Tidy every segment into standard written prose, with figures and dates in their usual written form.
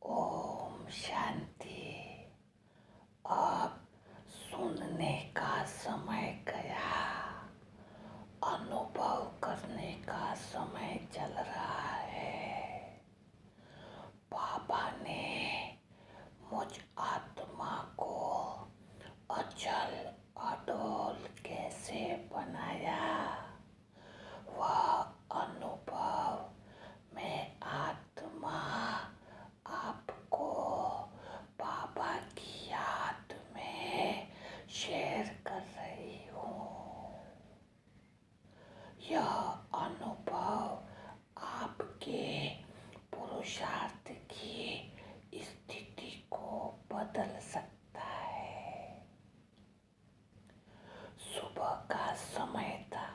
ओम शांति। अब सुनने का समय गया, अनुभव करने का समय चल रहा है। बाबा ने मुझ आत्मा को अचल अडोल कैसे बनाया, वह अनुभव मैं आत्मा आपको बाबा की याद में शेयर कर रही हूँ। यह अनुभव आपके पुरुषार्थ की स्थिति को बदल सकता है। सुबह का समय था,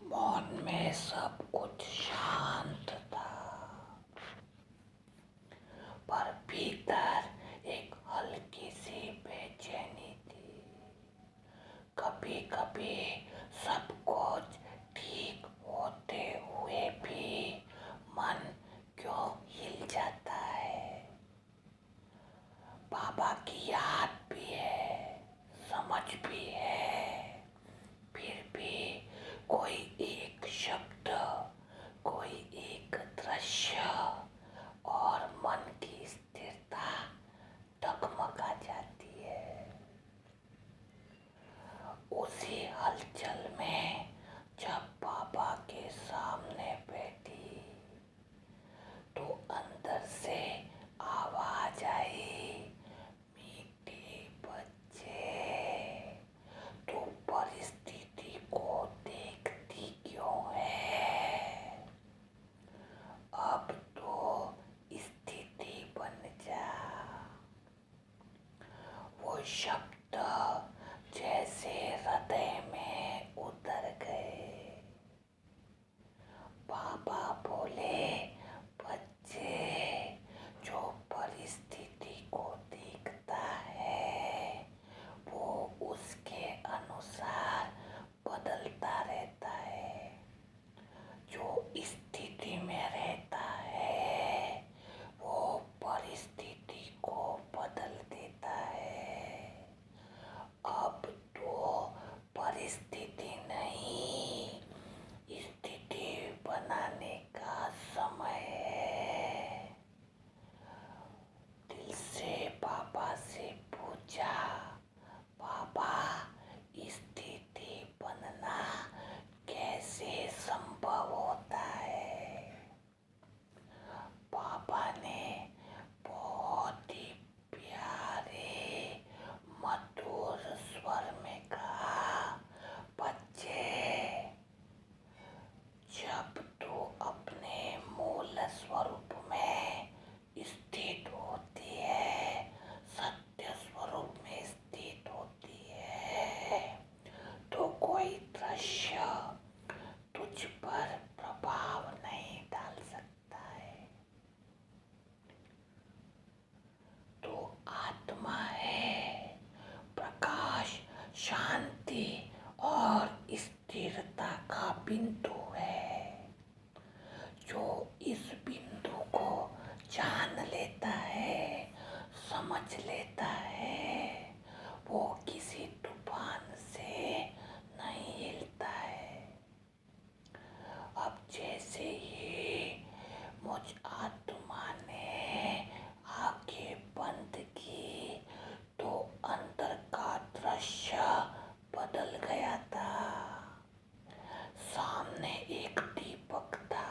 मौन में सब कुछ शांत था, पर भीतर एक हल्की सी बेचैनी थी। कभी कभी सब कुछ ठीक होते हुए भी मन क्यों हिल जाता है। बाबा की याद भी है, समझ भी है, फिर भी कोई एक शब्द, कोई एक दृश्य और मन की स्थिरता डगमगा जाती है। उसी हलचल में जब बाबा के सामने बैठी तो अंदर से आवाज आई, मीठे बच्चे, तू परिस्थिति को देखती क्यों है? अब तो स्थिति बन जा। वो शब्द जैसे हृदय में उतर गए। बाबा बोले, बच्चे, जो परिस्थिति को देखता है वो उसके अनुसार बदलता रहता है। जो स्थिति में रहता है वो परिस्थिति को बदल देता है। अब तो परिस्थिति नहीं, स्थिति बनाने का समय है। दिल से बाबा से पूछा, बाबा, स्थिति बनना कैसे संभव होता है? बाबा ने बहुत ही प्यारे मधुर स्वर में कहा, बच्चे, जब तू अपने मूल स्वरूप में स्थित होती है, सत्य स्वरूप में स्थित होती है, तो कोई दृश्य तुझ पर प्रभाव नहीं डाल सकता है। तो आत्मा है, प्रकाश, शांति और स्थिरता का बिंदु है। जो इस बिंदु को जान लेता है, समझ लेता है, वो किसी तूफान से नहीं हिलता है। अब जैसे ही मुझ आत्मा ने आंखें बंद की तो अंदर का दृश्य बदल गया था। सामने एक दीपक था,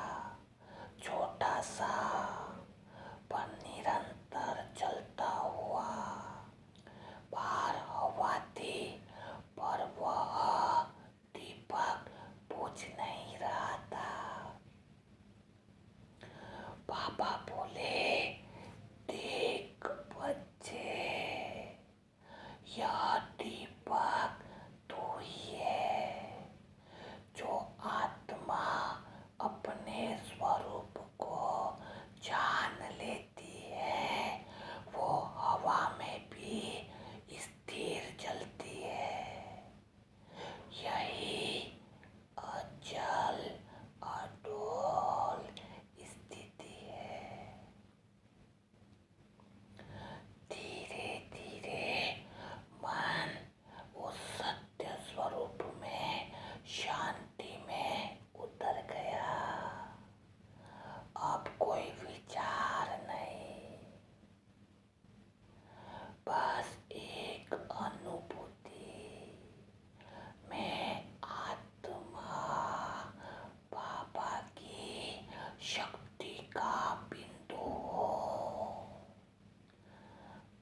छोटा सा पर निरंतर जलता हुआ। बाहर हवा थी पर वह दीपक बुझ नहीं रहा था। बाबा बोले, देख बच्चे, यह दीपक तू ही है। जो आत्मा अपने स्वरूप को जान लेती है वो हवा में भी स्थिर जलती है। यही अचल अडोल स्थिति है। कोई विचार नहीं, बस एक अनुभूति में आत्मा बाबा की शक्ति का बिंदु हो।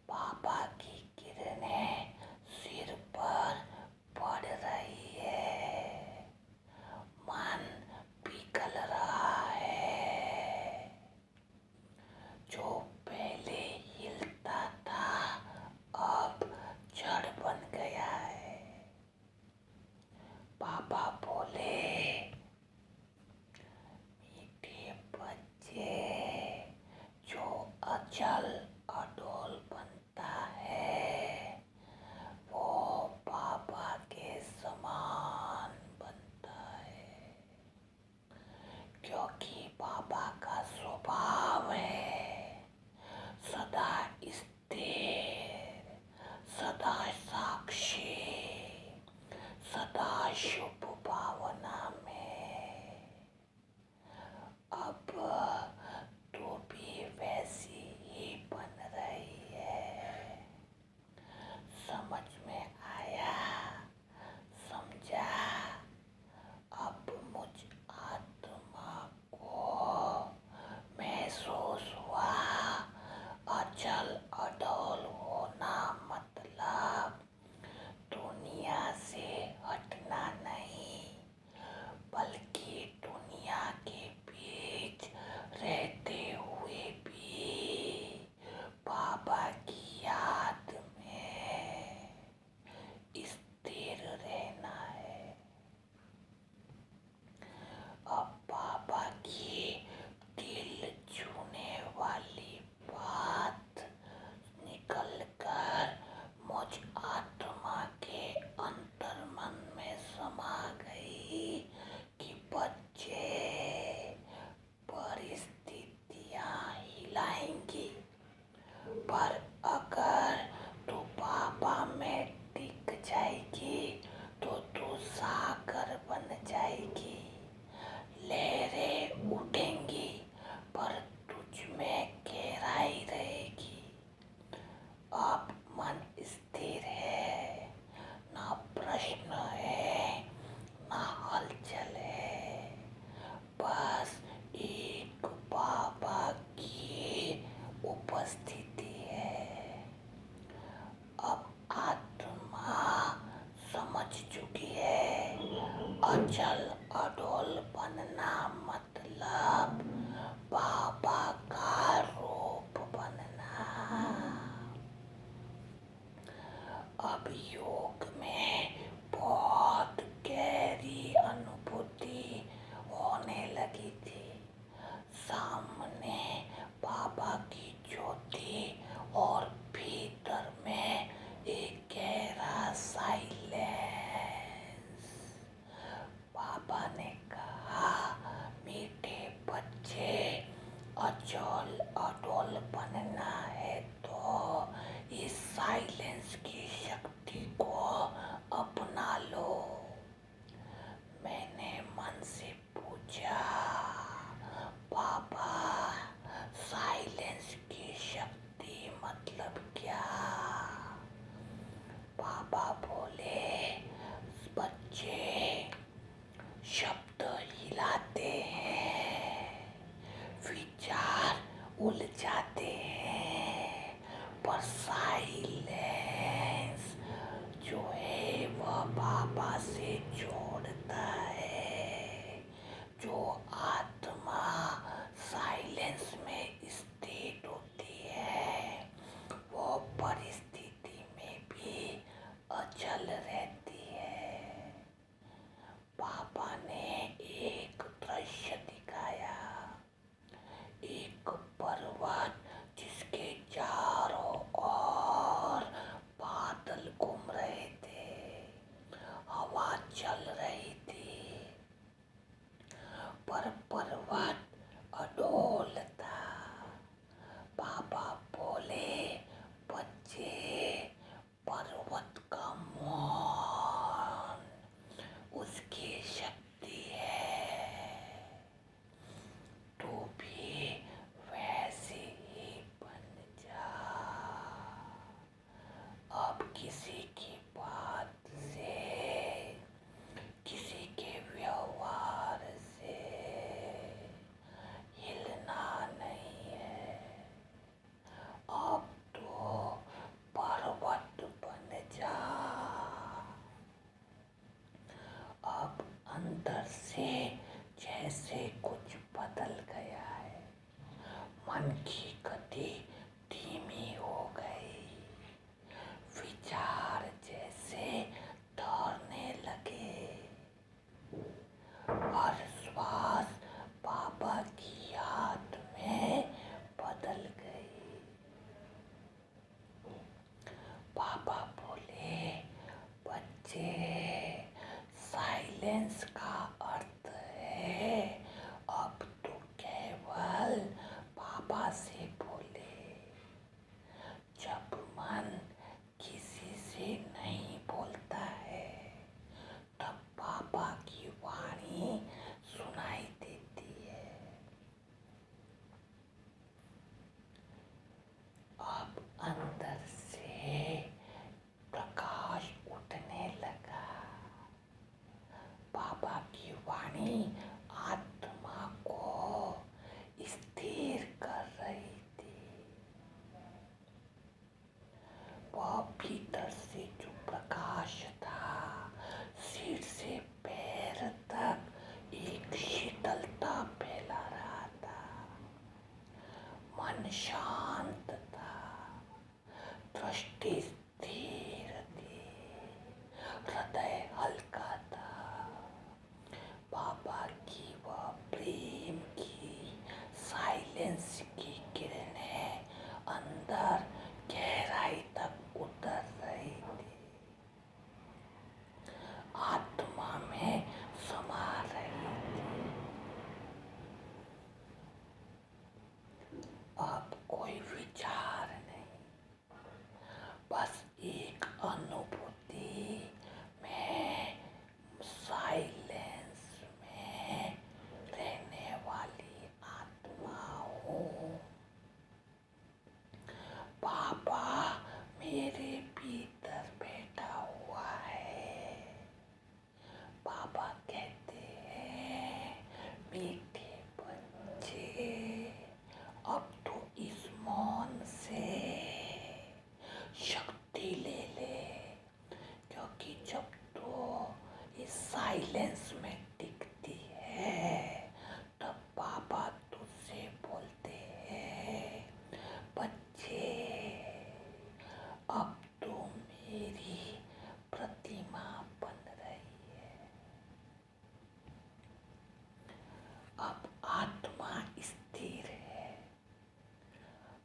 बाबा की किरणें सिर पर पड़ रही है, मन पिघल रहा है। जो पहले हिलता था अब जड़ बन गया है। बाबा बोले, मीठे बच्चे, जो अचल अडोल बनता है वो बाबा के समान बनता है, क्योंकि बाबा का स्वभाव है सदा स्थिर, सदा साक्षी, सदा शुभ भावना में। अब तू भी वैसी ही बन रही है। समझ में आया, समझा? अब मुझ आत्मा को महसूस हुआ अचल अडोल होना मतलब दुनिया से हटना नहीं, बल्कि दुनिया के बीच रहते हुए भी बाबा की याद में स्थिर रहना है। अब बाबा की दिल छूने वाली बात निकल कर मुझ आत्मा के अंतर्मन में समा गई कि बच्चे, परिस्थितियां हिलाएंगी, पर अगर तू बाबा में टिक जाएगी तो तू सागर बन जाएगी। लहरें उठेंगी पर तुझ में गहराई रहेगी। अब मन स्थिर है, ना प्रश्न है, ना हलचल है, बस एक बाबा की उपस्थिति है। अब आत्मा समझ चुकी है, अचल अडोल बनना मतलब बाबा का रूप बनना। अब योग में बहुत गहरी अनुभूति होने लगी थी। सामने बाबा की ज्योति और भीतर में एक गहरा साइलेंस। बाबा ने कहा, मीठे बच्चे, अचल अडोल बनना है तो इस साइलेंस की शक्ति को अपना लो। मैंने मन से पूछा, बाबा, साइलेंस की शक्ति मतलब क्या? बाबा बोले, बच्चे, शब्द हिलाते हैं, विचार उलझाते हैं, पर साइलेंस जो है वह बाबा से जोड़ता है। जो आत्मा साइलेंस में स्थित होती है वो परिस्थिति में भी अचल रहती है। बाबा ने एक दृश्य दिखाया, एक पर्वत जैसे कुछ बदल गया है। मन की गति धीमी हो गई, विचार जैसे ठहरने लगे और श्वास बाबा की याद में बदल गई। बाबा बोले, बच्चे, साइलेंस का अर्थ है अब तो केवल बाबा से बोले। जब मन किसी से नहीं बोलता है तब बाबा की वाणी सुनाई देती है। अब अंदर से प्रकाश उठने लगा। बाबा की वाणी आत्मा को स्थिर कर रही थी। वह भीतर से जो प्रकाश था, सिर से पैर तक एक शीतलता फैला रहा था। मन शांत था, दृष्टि स्थिर थी, हृदय हल्का था। बाबा की वह प्रेम की साइलेंस की किरणें अंदर गहराई तक उतर रही थी, आत्मा में समा रही थी। अब कोई विचार नहीं, बस एक अनुभूति में, साइलेंस में रहने वाली आत्मा हूँ। बाबा मेरे भीतर बैठा हुआ है। बाबा कहते हैं, मीठे बच्चे, अब तो इस मौन से शक्ति ले ले, क्योंकि जब तो इस साइलेंस में टिकती है तब बाबा तुझसे बोलते हैं, बच्चे, अब तो मेरी प्रतिमा बन रही है। अब आत्मा स्थिर है,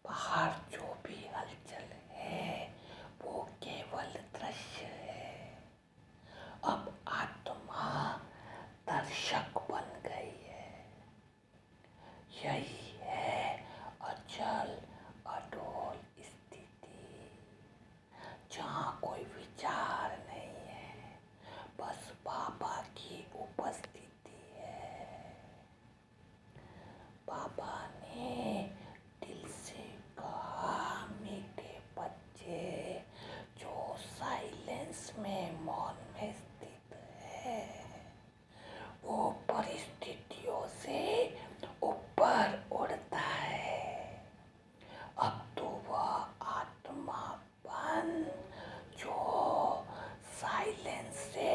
बाहर जो भी हलचल है वो केवल दृश्य है। अब आत्मा दर्शक बन गई है। यही है अचल अडोल स्थिति, जहाँ कोई विचार नहीं है, बस बाबा की उपस्थिति है। बाबा ने दिल से कहा, मीठे बच्चे जो साइलेंस में, मौन में स्थित है, वो परिस्थितियों से ऊपर उड़ता है। अब तो वह आत्मा बन जो साइलेंस से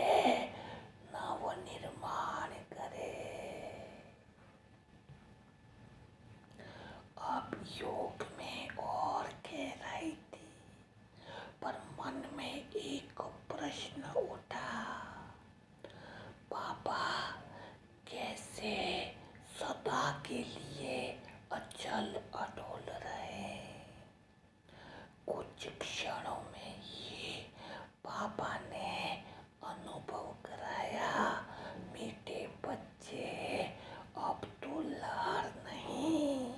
नवनिर्माण करे। अब योग में और गहराई थी, पर मन में एक प्रश्न उठा, बाबा कैसे सदा के लिए अचल अडोल रहे। कुछ क्षणों में ही बाबा ने अनुभव कराया, मीठे बच्चे, अब तू लहर नहीं,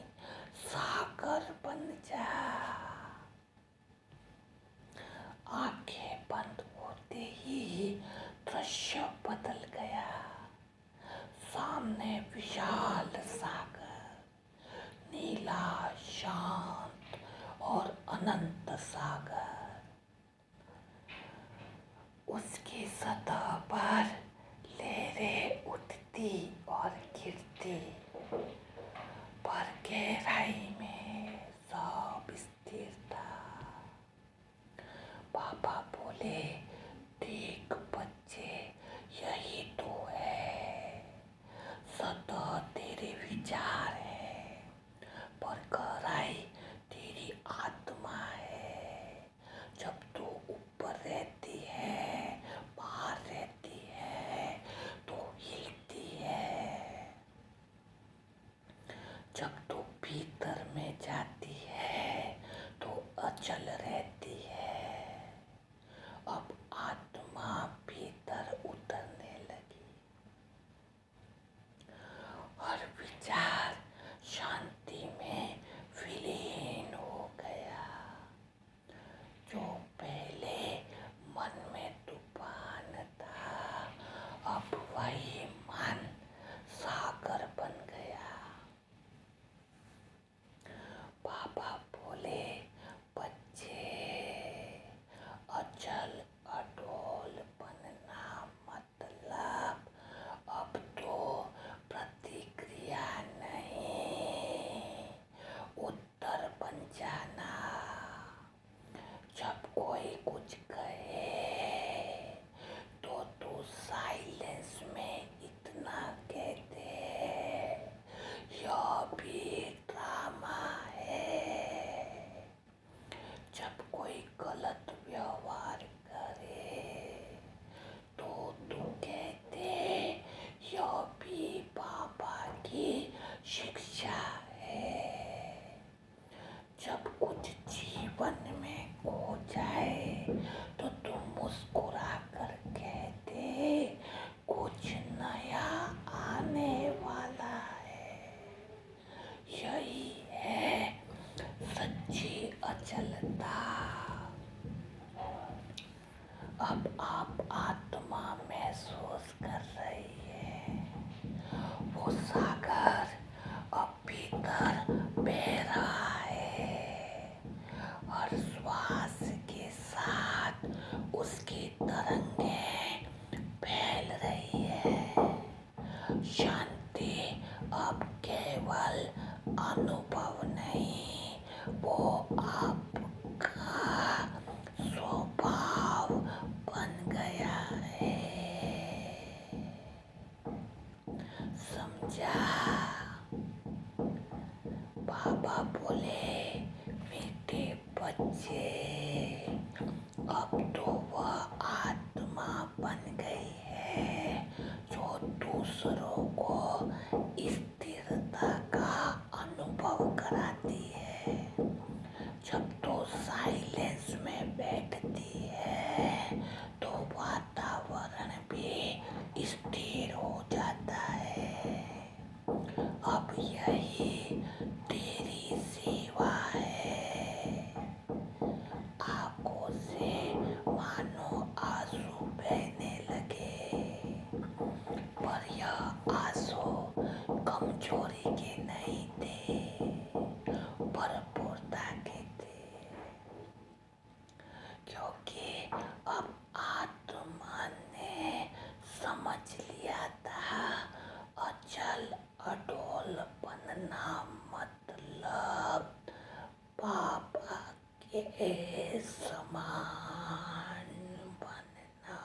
सागर बन जा। आंखें बंद होते ही दृश्य बदल गया। सामने विशाल सागर, नीला, शांत और अनंत सागर। उसकी सतह पर लहरें उठती और गिरती, पर गहराई में सब स्थिर था। बाबा बोले, देख बच्चे, यही तो है, सतह बाबा बोले, बच्चे, अचल अडोल बनना मतलब अब तो प्रतिक्रिया नहीं, उत्तर बन जाना। जब कोई कुछ कहे तो तू साइलेंस में इतना कह दे, यह भी ड्रामा है। जब कोई गलत व्यवहार करे तो तू कह दे, यह भी बाबा की शिक्षा है। जब कुछ जीवन में हो जाए तो तुम मुस्कुरा कर कह दे, कुछ नया आने वाला है। यही है सच्ची अचलता। अब आप आत्मा महसूस कर रही है, वो सागर अब भीतर बह रहा है। हर श्वास के साथ उसकी तरंगें फैल रही है। शांति अब केवल अनुभव नहीं, वो आपका स्वभाव बन गया है। समझा? बाबा बोले, बेटे बच्चे, अब तो वह आत्मा बन गई है जो दूसरों को स्थिरता का अनुभव कराती है। जब तो साइलेंस में बैठती है तो वातावरण भी स्थिर हो जाता है। अब यही तेरी सेवा है। आंखों से मानो आंसू बहने लगे, पर यह आंसू कमजोरी के नहीं थे, भरपूरता के थे। क्योंकि अब आत्मा ने समझ लिया था, अचल अडोल बनना मतलब बाबा के समान बनना।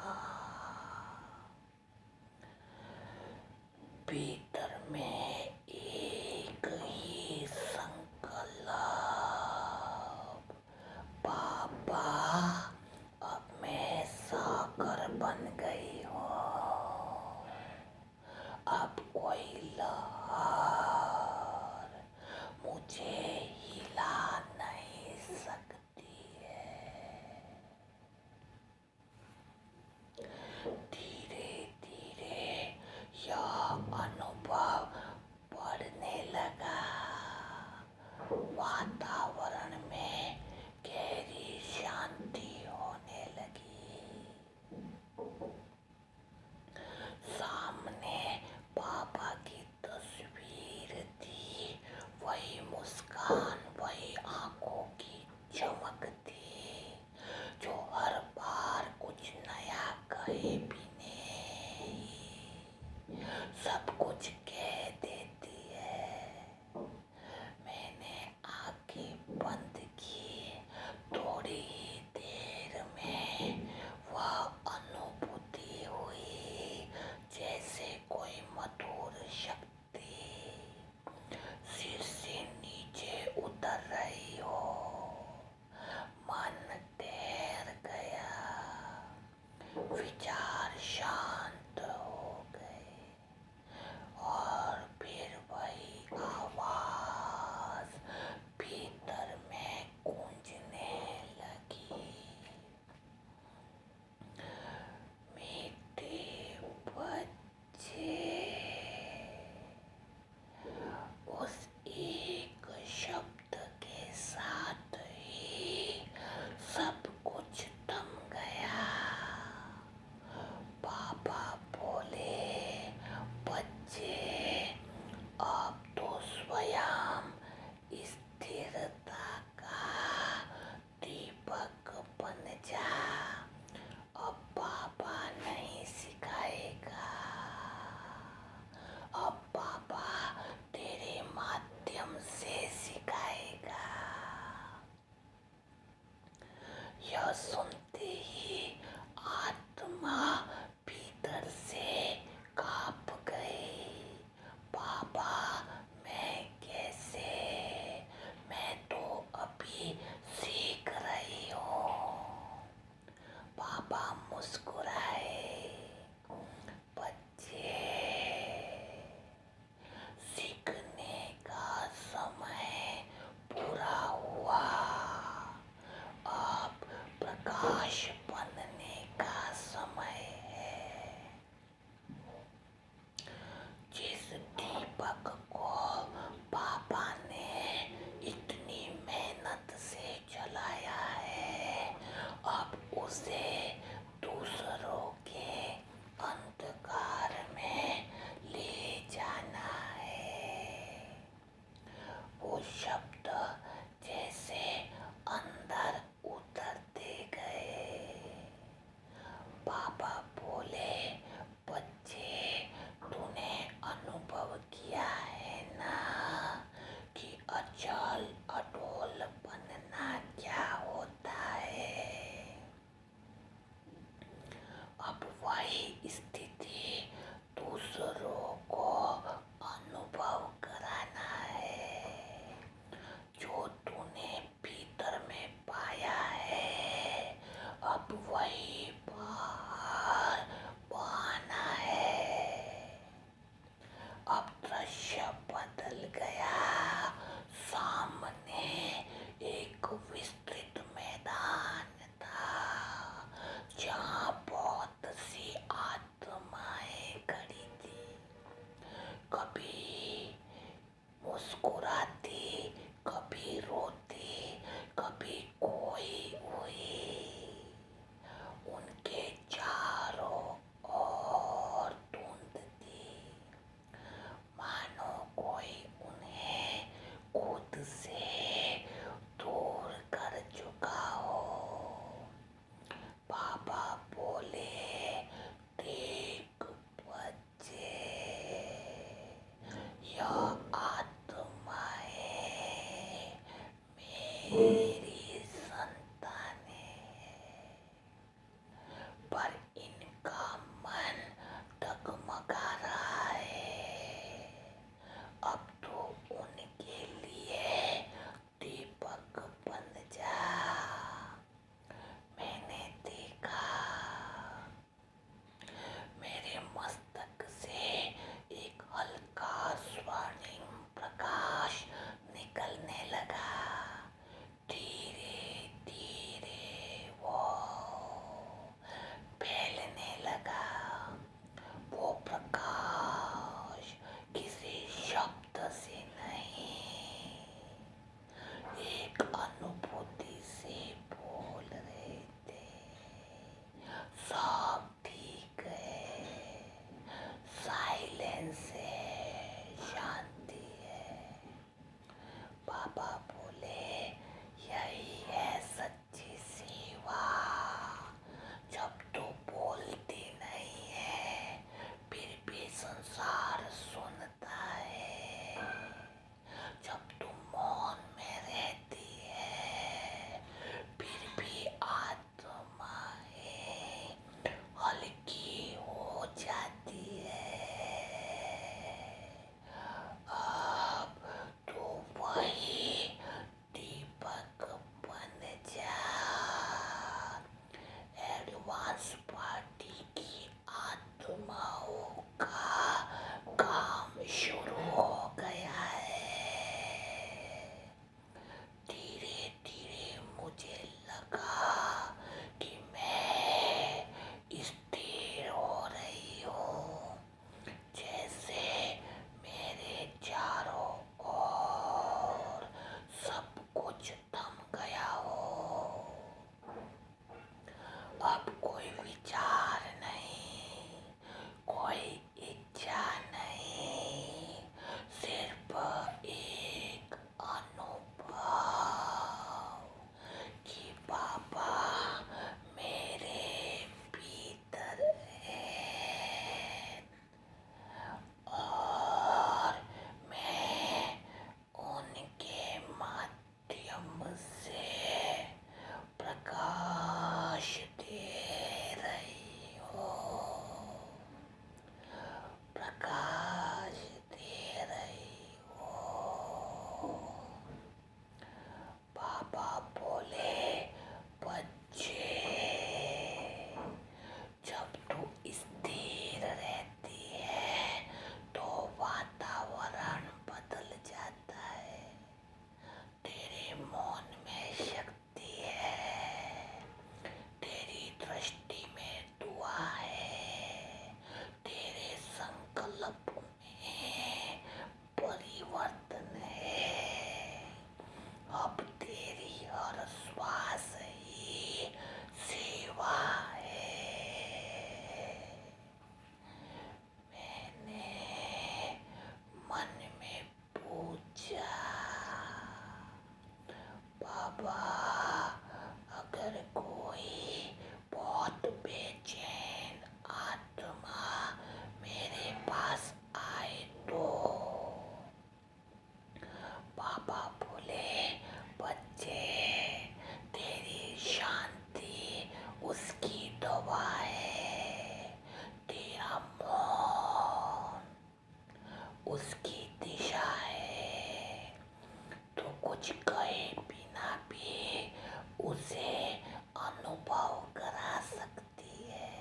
भीतर में एक ही संकल्प, बाबा अब मैं सागर बन गई हूँ। अब कोई लहर मुझे हिला नहीं सकती है। धीरे धीरे यह अनुभव बढ़ने लगा। वातावरण में गहरी शांति होने लगी। सामने बाबा की तस्वीर थी, वही मुस्कान, वही आंखों की चमक थी, जो हर बार कुछ नया कहे बिने सब कुछ कह देती है। मैंने आंखें बंद की, थोड़ी ही देर में वह अनुभूति हुई, जैसे कोई मधुर शक्ति सिर से नीचे उतर रही हो। मन ठहर गया, विचार शांत हो गए, और फिर वही आवाज भीतर में गूंजने लगी, मीठे बच्चे। उस एक शब्द के एक विस्तृत मैदान था जहाँ बहुत सी आत्माएं खड़ी थी, कभी मुस्कुराती, कभी रोती, कभी खोई हुई। उनके चारों ओर धुंध थी, मानो कोई उन्हें खुद से दूर कर चुका हो। बाबा बोले, देख बच्चे, यह आत्माएं मेरी संतानें हैं, पर इनका मन डगमगा रहा है। अब तो उनके लिए दीपक बन जा। मैंने देखा, मेरे मस्तक से एक हल्का स्वर्णिम प्रकाश निकलने लगा। धीरे धीरे वो फैलने लगा। वो प्रकाश किसी शब्द से नहीं, एक अनुभूति से बोल रहे थे। सब ठीक है, साइलेंस है, शांति है। बाबा बोले, यही है सच्ची सेवा। जब तू बोलती नहीं है फिर भी संसार सुनता है। जब तू मौन में रहती है फिर भी आत्माएं हल्की हो जाती है। अब तू वही दीपक बन जा। एडवांस पार्टी की आत्माओं का काम शुरू हो गया है। धीरे धीरे मुझे लगा कि मैं स्थिर हो रही हूँ, जैसे मेरे चारों ओर सब कुछ थम गया हो। अब कोई विचार नहीं, कोई इच्छा नहीं, सिर्फ एक अनुभव कि बाबा मेरे भीतर है और मैं उनके माध्यम से प्रकाश दे रही हूँ, प्रकाश दे रही हूँ। बाबा बोले, बच्चे, जब तू स्थिर रहती है तो वातावरण बदल जाता है। तेरे मौन में शक्ति है, तेरी दृष्टि में दुआ है, तेरे संकल्प में परिवर्तन है। अब तेरी हर श्वास ही सेवा है। मैंने मन में पूछा, बाबा, अगर कोई बहुत बेचैन आत्मा मेरे पास आए तो? बाबा बोले, बच्चे, तेरी शांति उसकी दवा है, तेरा मौन उसकी दिशा है। तो कुछ कहे बिना भी उसे अनुभव करा सकती है,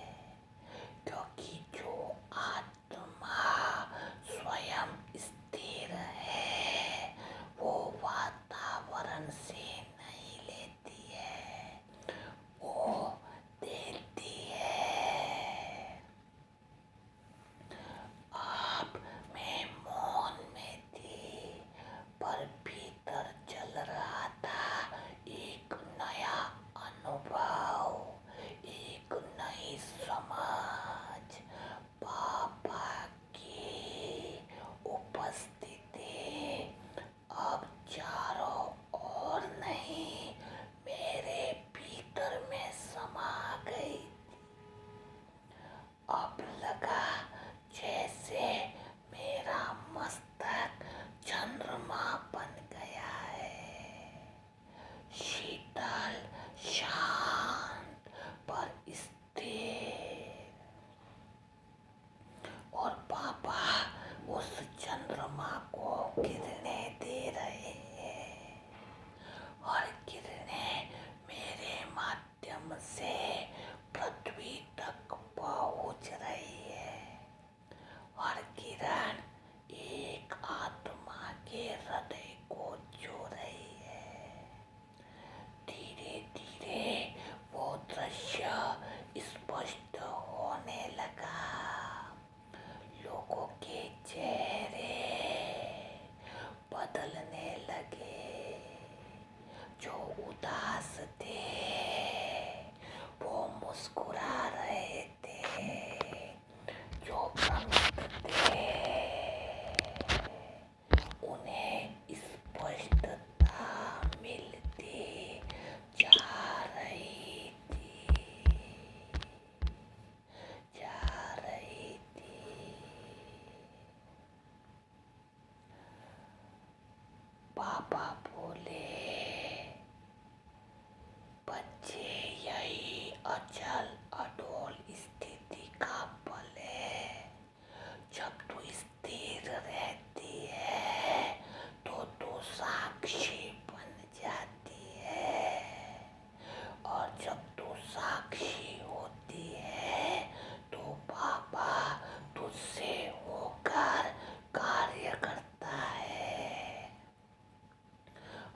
क्योंकि जो आत्मा स्वयं स्थिर है वो वातावरण से नहीं बच्चे यही अचल अडोल स्थिति का फल है। जब तू स्थिर रहती है तो तू साक्षी बन जाती है, और जब तू साक्षी होती है तो बाबा तुझसे होकर कार्य करता है।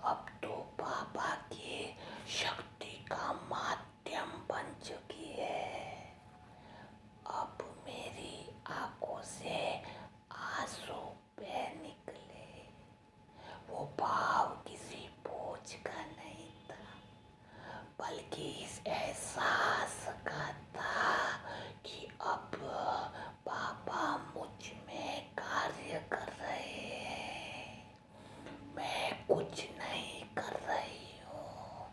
अब तो बाबा की शक्ति का माध्यम बन चुकी है। अब मेरी आंखों से आंसू बह निकले। वो भाव किसी बोझ का नहीं था, बल्कि इस एहसास का था कि अब बाबा मुझ में कार्य कर रहे हैं। मैं कुछ नहीं कर रही हूँ,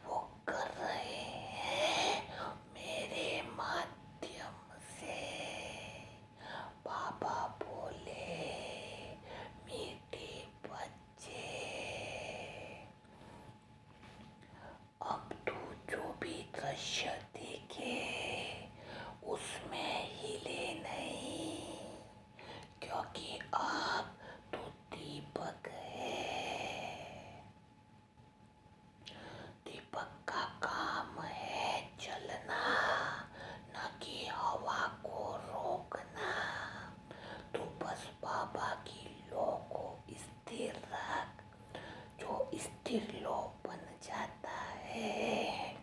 वो कर रहे हैं मेरे माध्यम से। बाबा बोले, मीठे बच्चे, अब तू जो भी दृश्य देखे उसमें हिले नहीं, क्योंकि अब तू दीपक है। दीपक का काम है जलना, न कि हवा को रोकना। तू बस बाबा की लौ को स्थिर रख। जो स्थिर लौ बन जाता है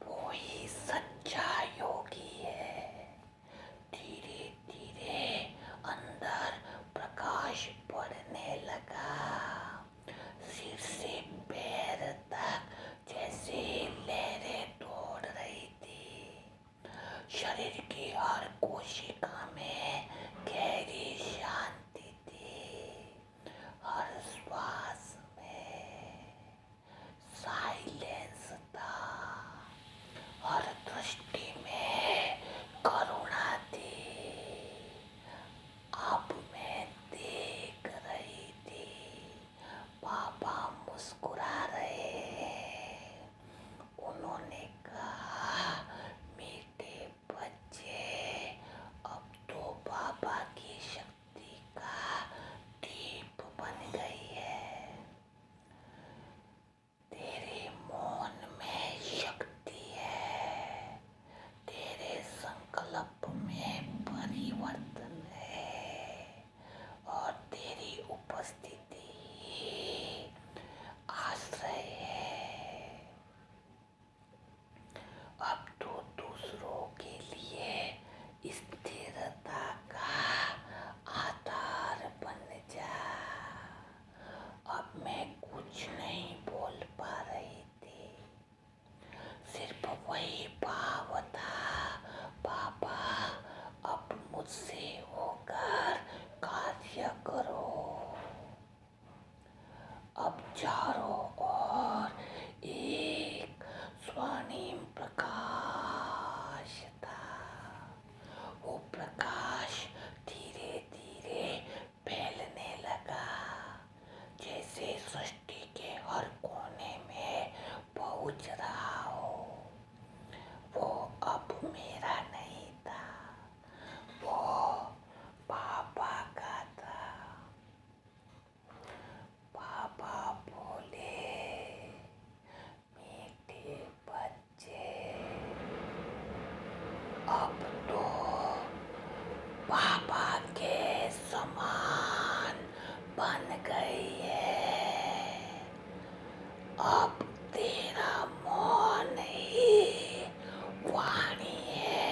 वो ही सच्चा योगी है। धीरे धीरे अंदर प्रकाश बढ़ने लगा। सिर से पैर तक जैसे लहरें दौड़ रही थी। शरीर की हर कोशिका में गहरी शांति थी। हर श्वास में साइलेंस था। हर दृष्टि में करुणा थी। अब मैं देख रही थी, बाबा मुस्कुरा रहे हैं। उन्होंने कहा, मीठे बच्चे, अब तो बाबा की शक्ति का दीप बन गई है। तेरे मौन में शक्ति है। तेरे संकल्प में परिवर्तन है, और तेरी उपस्थिति आश्रय है। अब तो दूसरों के लिए स्थिरता का आधार बन जा। अब मैं कुछ नहीं बोल पा रही थी, सिर्फ वही भाव था, बाबा अब मुझसे होकर कार्य करो। अब चारों ओर एक स्वर्णिम प्रकाश था। वो प्रकाश धीरे धीरे फैलने लगा, जैसे सृष्टि के हर कोने में पहुंच रहा हो। वो अब मेरा नहीं था, वो बाबा का था। बाबा बोले, मीठे बच्चे, अब तो बाबा के समान बन गई है। अब तेरा मौन ही वाणी है।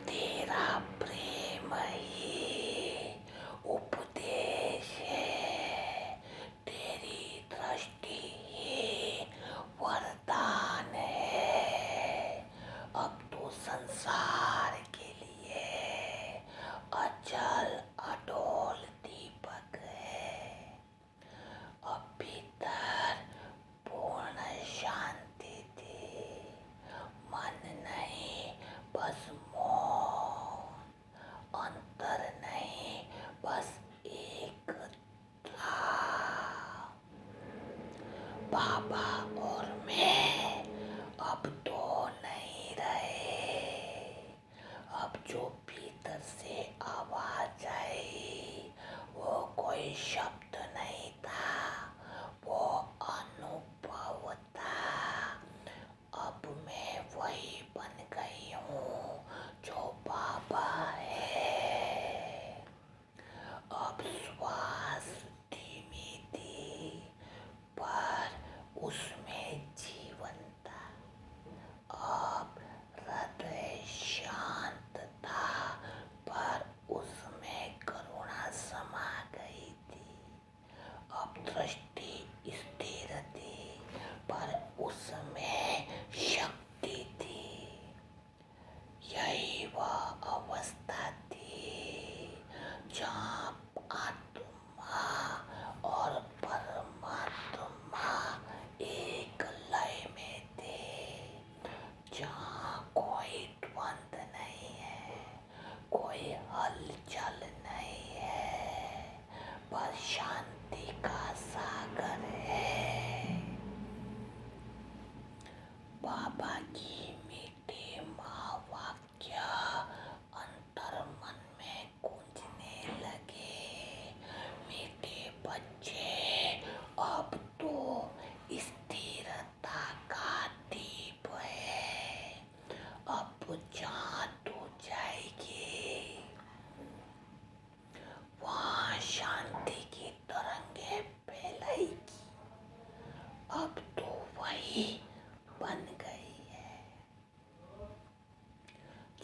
तेरा प्रेम ही उपदेश है। तेरी दृष्टि ही वरदान है। अब तो संसार के लिए अचल अडोल दीपक है। अब भीतर दृष्टि स्थिर थी, पर उसमें शक्ति थी। यही वह अवस्था थी जहाँ आत्मा और परमात्मा एक लय में थे, जहाँ कोई द्वंद नहीं है, कोई हलचल नहीं है, बस शांति का सागर है। बाबा की मीठी महावाक्य अंतर मन में गूंजने लगे। मीठे बच्चे, अब तो स्थिरता का दीप है, अब जहाँ तू जाएगी वहाँ शांति की तरंगे फैलाएगी। अब तो वही बन गई है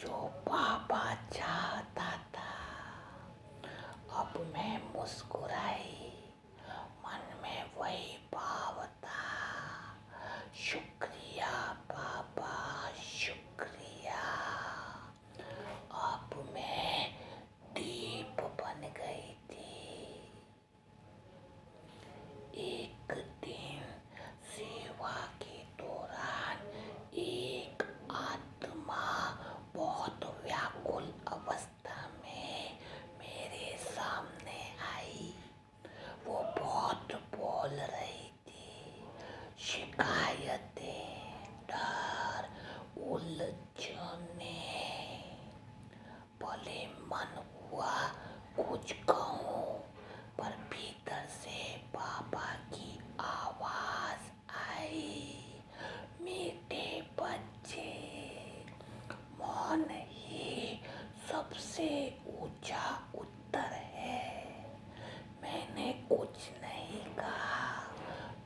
जो बाबा चाहता था। अब मैं मुस्कुराई, मन में वही भाव था, शुक्रिया बाबा, शुक्रिया। अब मैं दीप बन गई थी। एक दिन सेवा के दौरान एक आत्मा बहुत व्याकुल अवस्था में मेरे सामने आई। वो बहुत बोल रही थी, शिकायतें, डर, उलझने। भले मन हुआ कुछ कहूँ, पर भीतर से बाबा की आवाज आई, मीठे बच्चे, मौन ही सबसे ऊंचा उत्तर है। मैंने कुछ नहीं कहा,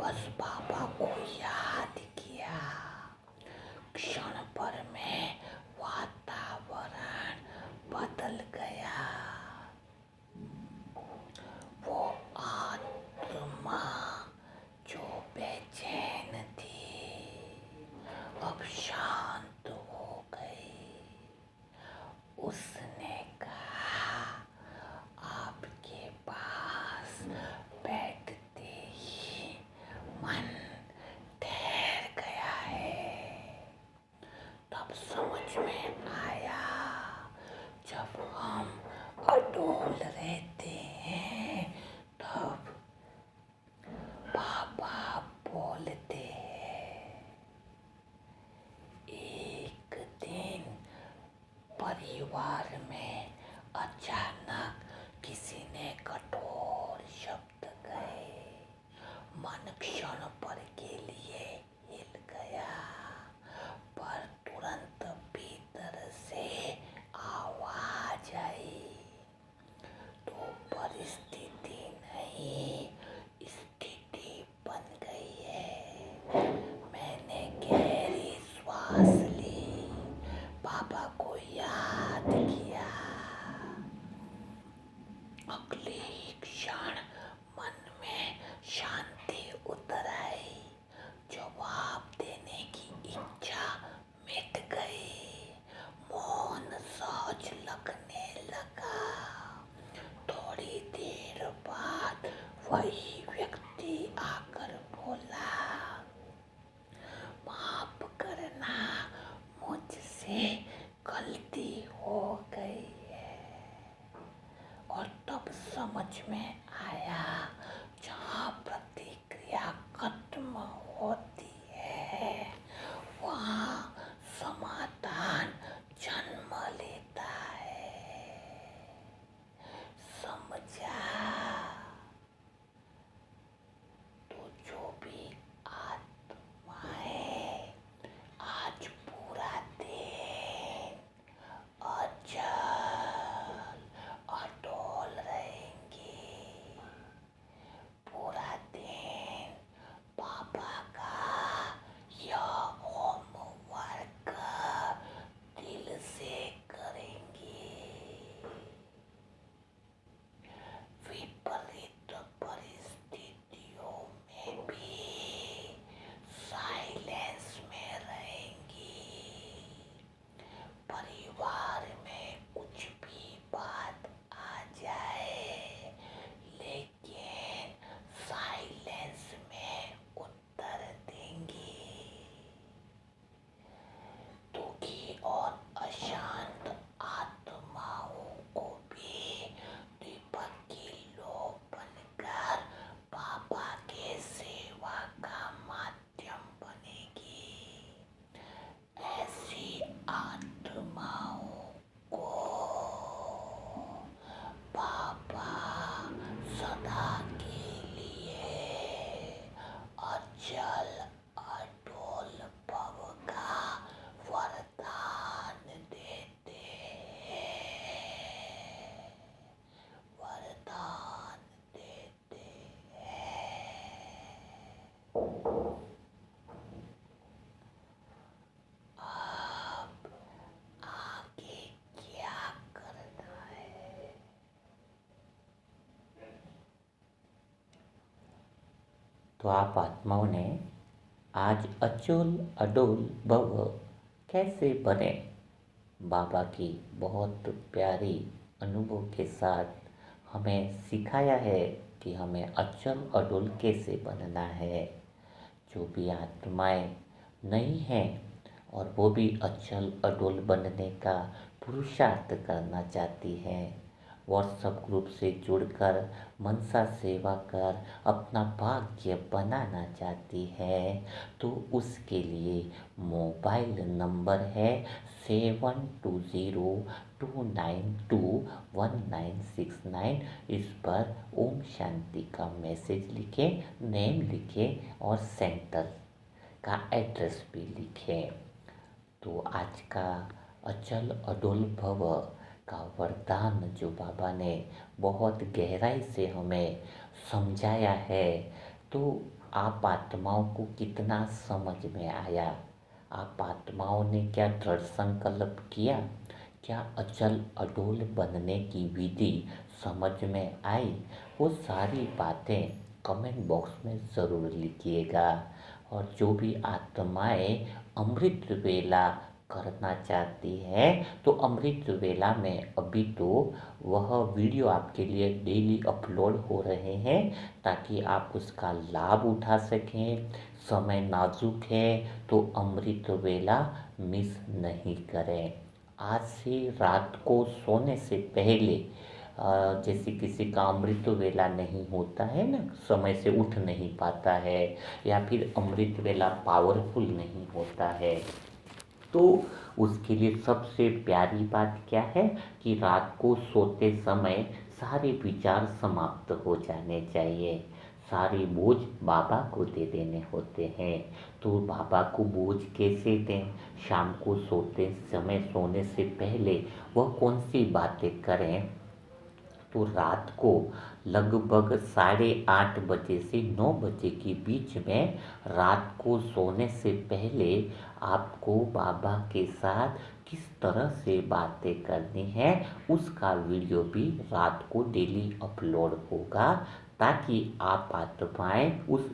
बस बाबा को याद किया। क्षण भर में वातावरण बदल गया। वो आत्मा जो बेचैन थी, अब शांत हो गई। उसने कहा, आपके पास बैठते ही मन ठहर गया है। तब समझ में आया, जब हम अडोल रहते हैं तब बाबा बोलते हैं। एक दिन परिवार में अचानक किसी ने कठोर शब्द कहे। मन क्षण भर के लिए हिल गया, पर तुरंत भीतर से आवाज आई, तो परिस्थिति नहीं, स्थिति बन गई है। मैंने गहरी श्वास ली, बाबा को याद किया। अगले ही क्षण मन में शांति उतर आई। जवाब देने की इच्छा मिट गई। मौन सहज लगने लगा। थोड़ी देर बाद वही व्यक्ति आकर बोला, माफ करना, मुझसे गलती हो गई है। और तब समझ में आया, जहाँ प्रतिक्रिया खत्म होती है वहाँ समाधान जन्म लेता है। समझा? तो जो भी आत्माएं आज पूरा दिन अचल अडोल रहेंगी, पूरा दिन बाबा का यह होमवर्क दिल से करेंगी। विपरीत परिस्थितियों तो आप आत्माओं ने आज अचोल अडोल भव कैसे बने, बाबा की बहुत प्यारी अनुभव के साथ हमें सिखाया है कि हमें अचल अडोल कैसे बनना है। जो भी आत्माएं नहीं हैं और वो भी अचल अडोल बनने का पुरुषार्थ करना चाहती हैं, व्हाट्सएप ग्रुप से जुड़कर मनसा सेवा कर अपना भाग्य बनाना चाहती है, तो उसके लिए मोबाइल नंबर है 7202921969। इस पर ओम शांति का मैसेज लिखें, नेम लिखें और सेंटर का एड्रेस भी लिखें। तो आज का अचल अडोल भव का वरदान जो बाबा ने बहुत गहराई से हमें समझाया है, तो आप आत्माओं को कितना समझ में आया? आप आत्माओं ने क्या दृढ़ संकल्प किया? क्या अचल अडोल बनने की विधि समझ में आई? वो सारी बातें कमेंट बॉक्स में ज़रूर लिखिएगा। और जो भी आत्माएं अमृत वेला करना चाहती है, तो अमृत वेला में अभी तो वह वीडियो आपके लिए डेली अपलोड हो रहे हैं, ताकि आप उसका लाभ उठा सकें। समय नाजुक है तो अमृत वेला मिस नहीं करें। आज से रात को सोने से पहले जैसे किसी का अमृत वेला नहीं होता है ना, समय से उठ नहीं पाता है, या फिर अमृत वेला पावरफुल नहीं होता है, तो उसके लिए सबसे प्यारी बात क्या है कि रात को सोते समय सारे विचार समाप्त हो जाने चाहिए। सारे बोझ बाबा को दे देने होते हैं। तो बाबा को बोझ कैसे दें? शाम को सोते समय सोने से पहले वह कौन सी बातें करें? तो रात को लगभग 8:30 बजे से 9 बजे के बीच में रात को सोने से पहले आपको बाबा के साथ किस तरह से बातें करनी है, उसका वीडियो भी रात को डेली अपलोड होगा, ताकि आप आत्माएं उस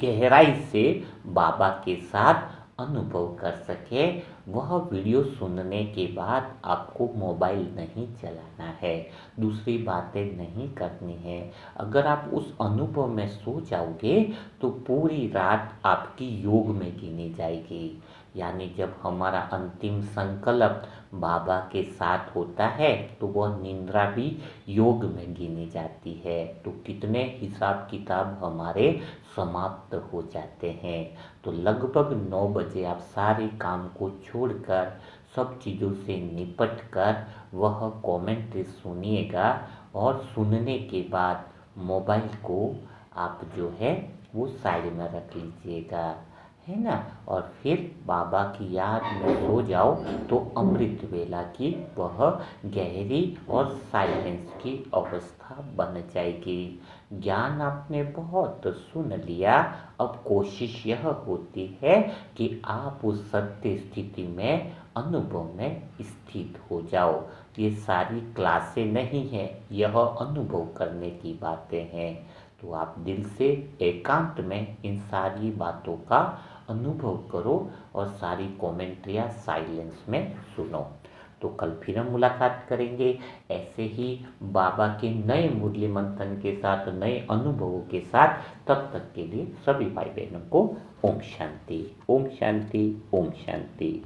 गहराई से बाबा के साथ अनुभव कर सके। वह वीडियो सुनने के बाद आपको मोबाइल नहीं चलाना है, दूसरी बातें नहीं करनी है। अगर आप उस अनुभव में सो जाओगे तो पूरी रात आपकी योग में गिनी जाएगी। यानी जब हमारा अंतिम संकल्प बाबा के साथ होता है तो वह निंद्रा भी योग में गिनी जाती है। तो कितने हिसाब किताब हमारे समाप्त हो जाते हैं। तो लगभग 9 बजे आप सारे काम को छोड़कर सब चीज़ों से निपट कर वह कमेंट्री सुनिएगा, और सुनने के बाद मोबाइल को आप जो है वो साइड में रख लीजिएगा, है ना। और फिर बाबा की याद में सो जाओ तो अमृत वेला की वह गहरी और साइलेंस की अवस्था बन जाएगी। ज्ञान आपने बहुत सुन लिया, अब कोशिश यह होती है कि आप उस सत्य स्थिति में अनुभव में स्थित हो जाओ। ये सारी क्लासें नहीं है, यह अनुभव करने की बातें हैं। तो आप दिल से एकांत में इन सारी बातों का अनुभव करो और सारी कमेंट्रियाँ साइलेंस में सुनो। तो कल फिर हम मुलाकात करेंगे ऐसे ही बाबा के नए मुरली मंथन के साथ, नए अनुभवों के साथ। तब तक के लिए सभी भाई बहनों को ओम शांति, ओम शांति, ओम शांति।